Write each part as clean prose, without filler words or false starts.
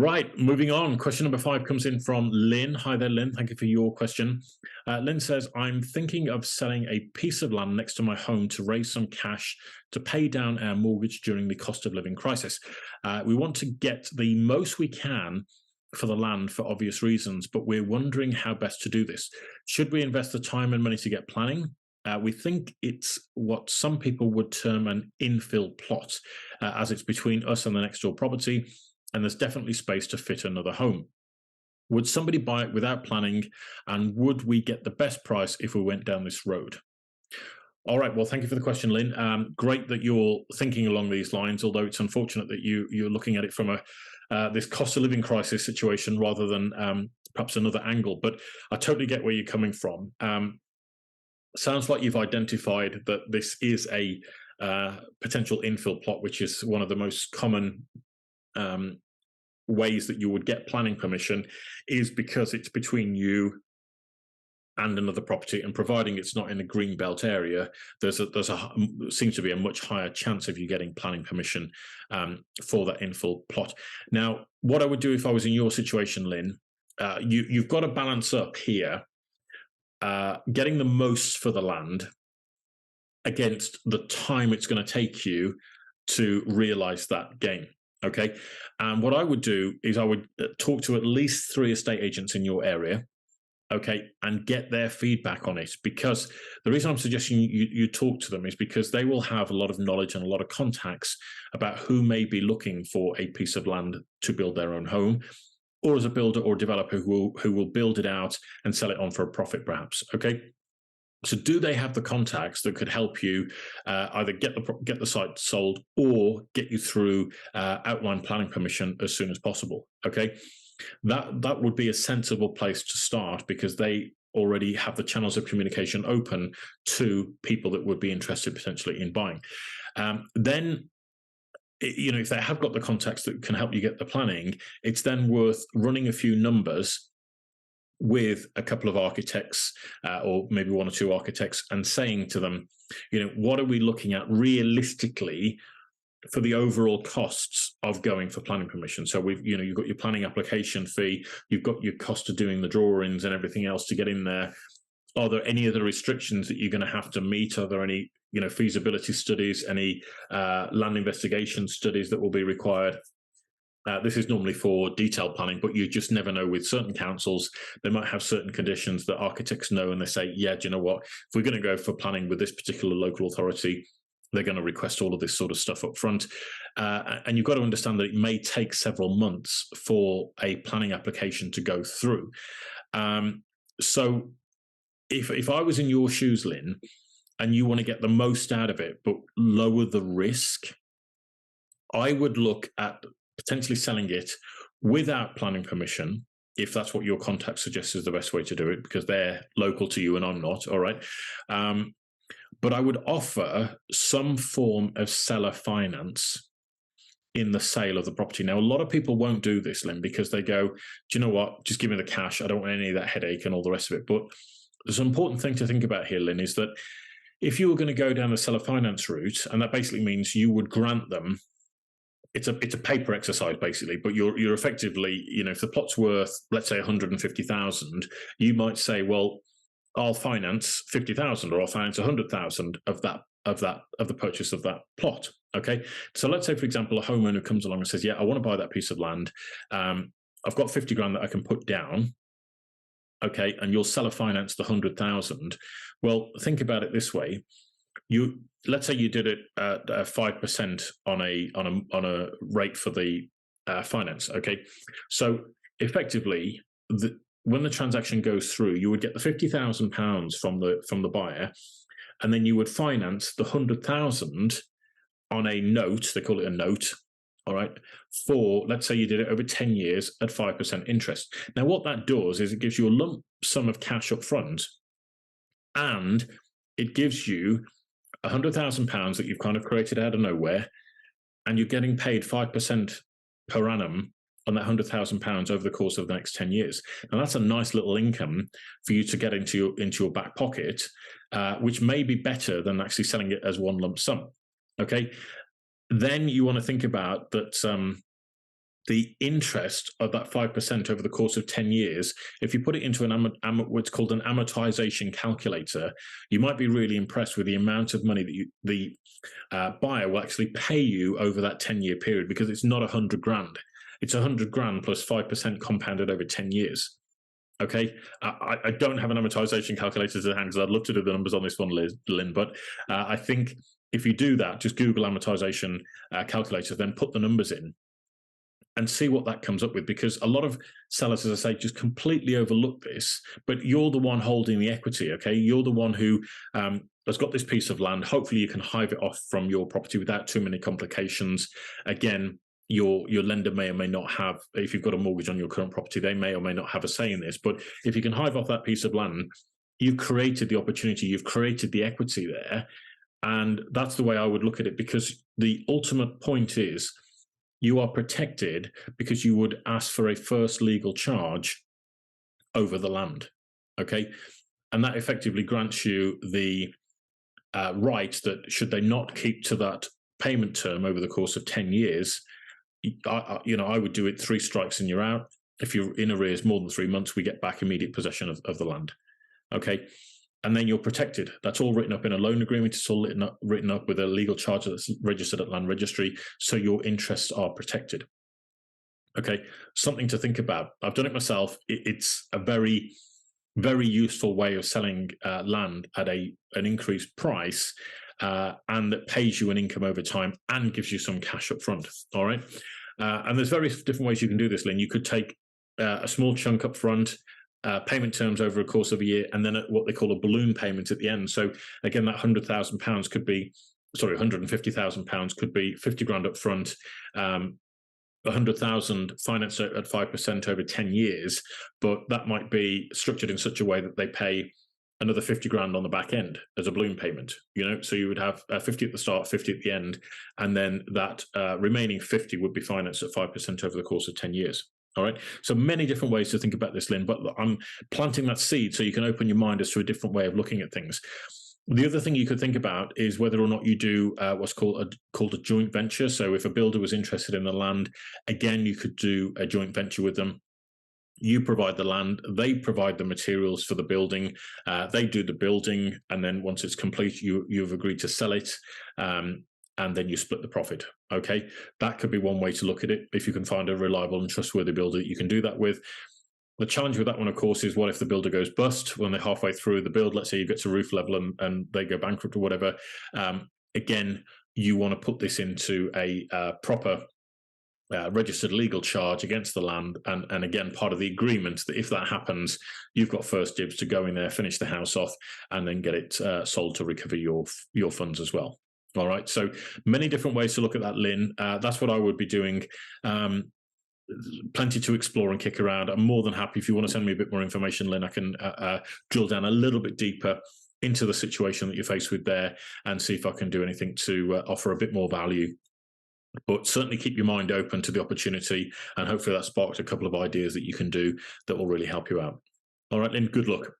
Right, moving on. Question number 5 comes in from Lynn. Hi there, Lynn. Thank you for your question. Lynn says, I'm thinking of selling a piece of land next to my home to raise some cash to pay down our mortgage during the cost of living crisis. We want to get the most we can for the land for obvious reasons, but we're wondering how best to do this. Should we invest the time and money to get planning? We think it's what some people would term an infill plot, as it's between us and the next door property, and there's definitely space to fit another home. Would somebody buy it without planning, and would we get the best price if we went down this road? All right, well, thank you for the question, Lynn. Great that you're thinking along these lines, although it's unfortunate that you're looking at it from this cost of living crisis situation rather than perhaps another angle. But I totally get where you're coming from. Sounds like you've identified that this is a potential infill plot, which is one of the most common ways that you would get planning permission, is because it's between you and another property, and providing it's not in a green belt area, seems to be a much higher chance of you getting planning permission for that infill plot. Now, what I would do if I was in your situation, Lynn, you've got to balance up here, getting the most for the land against the time it's going to take you to realize that gain. Okay. And what I would do is I would talk to at least 3 estate agents in your area. Okay. And get their feedback on it, because the reason I'm suggesting you talk to them is because they will have a lot of knowledge and a lot of contacts about who may be looking for a piece of land to build their own home, or as a builder or developer who will build it out and sell it on for a profit, perhaps. Okay. So do they have the contacts that could help you either get the site sold or get you through outline planning permission as soon as possible? Okay, that would be a sensible place to start, because they already have the channels of communication open to people that would be interested potentially in buying. Then, if they have got the contacts that can help you get the planning, it's then worth running a few numbers with a couple of architects, or maybe 1 or 2 architects, and saying to them, what are we looking at realistically for the overall costs of going for planning permission? So you've got your planning application fee, you've got your cost of doing the drawings and everything else to get in there. Are there any other restrictions that you're going to have to meet? Are there any, feasibility studies, any land investigation studies that will be required? This is normally for detailed planning, but you just never know with certain councils. They might have certain conditions that architects know, and they say, yeah, do you know what? If we're going to go for planning with this particular local authority, they're going to request all of this sort of stuff up front. And you've got to understand that it may take several months for a planning application to go through. So if I was in your shoes, Lynn, and you want to get the most out of it, but lower the risk, I would look at potentially selling it without planning permission, if that's what your contact suggests is the best way to do it, because they're local to you and I'm not. All right. But I would offer some form of seller finance in the sale of the property. Now, a lot of people won't do this, Lynn, because they go, do you know what? Just give me the cash. I don't want any of that headache and all the rest of it. But there's an important thing to think about here, Lynn, is that if you were going to go down the seller finance route, and that basically means you would grant them, it's a paper exercise basically, but you're effectively, if the plot's worth, let's say 150,000, you might say, well, I'll finance 50,000, or I'll finance 100,000 of the purchase of that plot. Okay, so let's say, for example, a homeowner comes along and says, yeah, I want to buy that piece of land. I've got 50 grand that I can put down. Okay, and you'll seller finance the 100,000. Well, think about it this way. Let's say you did it at 5% on a rate for the finance. Okay, so effectively, when the transaction goes through, you would get the £50,000 from the buyer, and then you would finance the 100,000 on a note. They call it a note. All right, for, let's say you did it over 10 years at 5% interest. Now, what that does is it gives you a lump sum of cash up front, and it gives you £100,000 that you've kind of created out of nowhere, and you're getting paid 5% per annum on that £100,000 over the course of the next 10 years. And that's a nice little income for you to get into your back pocket, which may be better than actually selling it as one lump sum. Okay. Then you want to think about that the interest of that 5% over the course of 10 years, if you put it into what's called an amortization calculator, you might be really impressed with the amount of money that the buyer will actually pay you over that 10-year period, because it's not 100 grand. It's 100 grand plus 5% compounded over 10 years. Okay, I don't have an amortization calculator to hand because I'd love to do the numbers on this one, Lynn, but I think if you do that, just Google amortization calculator, then put the numbers in and see what that comes up with, because a lot of sellers, as I say, just completely overlook this. But you're the one holding the equity, okay? You're the one who has got this piece of land. Hopefully you can hive it off from your property without too many complications. Again, your lender may or may not have, if you've got a mortgage on your current property, they may or may not have a say in this. But if you can hive off that piece of land, you've created the opportunity, you've created the equity there. And that's the way I would look at it, because the ultimate point is, you are protected because you would ask for a first legal charge over the land, okay? And that effectively grants you the right that should they not keep to that payment term over the course of 10 years, I would do it 3 strikes and you're out. If you're in arrears more than 3 months, we get back immediate possession of the land, okay? And then you're protected. That's all written up in a loan agreement. It's all written up with a legal charge that's registered at Land Registry, so your interests are protected. Okay, something to think about. I've done it myself. It's a very, very useful way of selling land at an increased price, and that pays you an income over time and gives you some cash up front. All right, and there's various different ways you can do this, Lynn. You could take a small chunk up front, payment terms over a course of a year, and then what they call a balloon payment at the end. So again, that £100,000 could be, sorry, £150,000 could be 50 grand up front, 100,000 financed at 5% over 10 years, but that might be structured in such a way that they pay another 50 grand on the back end as a balloon payment, so you would have 50 at the start, 50 at the end, and then that remaining 50 would be financed at 5% over the course of 10 years. All right. So many different ways to think about this, Lynn, but I'm planting that seed so you can open your mind as to a different way of looking at things. The other thing you could think about is whether or not you do what's called a joint venture. So if a builder was interested in the land, again, you could do a joint venture with them. You provide the land, they provide the materials for the building, they do the building, and then once it's complete, you've agreed to sell it. And then you split the profit, okay? That could be one way to look at it. If you can find a reliable and trustworthy builder that you can do that with. The challenge with that one, of course, is what if the builder goes bust when they're halfway through the build? Let's say you get to roof level and they go bankrupt or whatever. Again, you want to put this into a proper registered legal charge against the land. And again, part of the agreement that if that happens, you've got first dibs to go in there, finish the house off, and then get it sold to recover your funds as well. All right, so many different ways to look at that, Lynn. That's what I would be doing. Plenty to explore and kick around. I'm more than happy if you want to send me a bit more information, Lynn. I can drill down a little bit deeper into the situation that you're faced with there and see if I can do anything to offer a bit more value. But certainly keep your mind open to the opportunity, and hopefully that sparked a couple of ideas that you can do that will really help you out. All right, Lynn, good luck.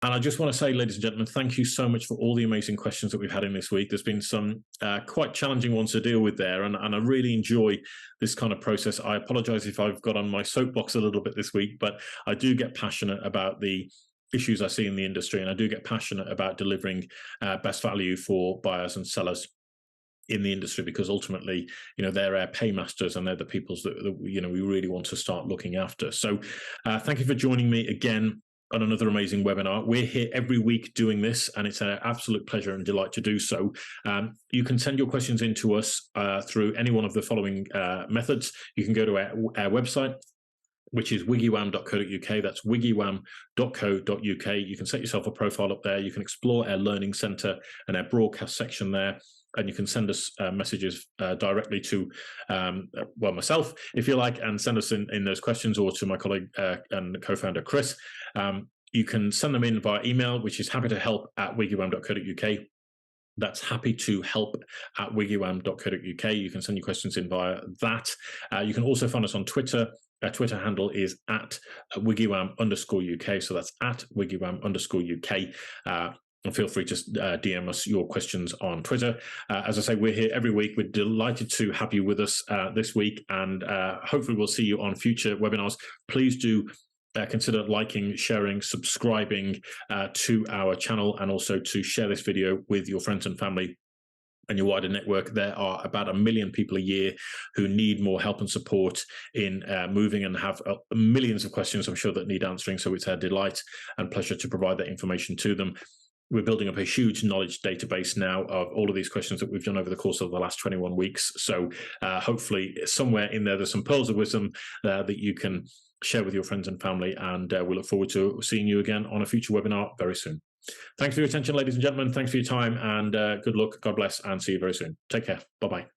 And I just want to say, ladies and gentlemen, thank you so much for all the amazing questions that we've had in this week. There's been some quite challenging ones to deal with there, and I really enjoy this kind of process. I apologize if I've got on my soapbox a little bit this week, but I do get passionate about the issues I see in the industry, and I do get passionate about delivering best value for buyers and sellers in the industry, because ultimately, they're our paymasters and they're the peoples that we really want to start looking after. So thank you for joining me again on another amazing webinar. We're here every week doing this, and it's an absolute pleasure and delight to do so. You can send your questions in to us through any one of the following methods. You can go to our website, which is wiggywam.co.uk. That's wiggywam.co.uk. You can set yourself a profile up there. You can explore our learning centre and our broadcast section there. And you can send us messages directly to, myself, if you like, and send us in those questions, or to my colleague and co-founder, Chris. You can send them in via email, which is happytohelp@wiggywam.co.uk. That's happytohelp@wiggywam.co.uk. You can send your questions in via that. You can also find us on Twitter. Our Twitter handle is @WiggyWam_UK. So that's @WiggyWam_UK. And feel free to DM us your questions on Twitter. As I say, we're here every week. We're delighted to have you with us this week, and hopefully we'll see you on future webinars. Please do consider liking, sharing, subscribing to our channel, and also to share this video with your friends and family and your wider network. There are about 1 million people a year who need more help and support in moving, and have millions of questions, I'm sure, that need answering. So it's our delight and pleasure to provide that information to them. We're building up a huge knowledge database now of all of these questions that we've done over the course of the last 21 weeks. So hopefully somewhere in there, there's some pearls of wisdom that you can share with your friends and family. And we look forward to seeing you again on a future webinar very soon. Thanks for your attention, ladies and gentlemen. Thanks for your time, and good luck. God bless, and see you very soon. Take care. Bye-bye.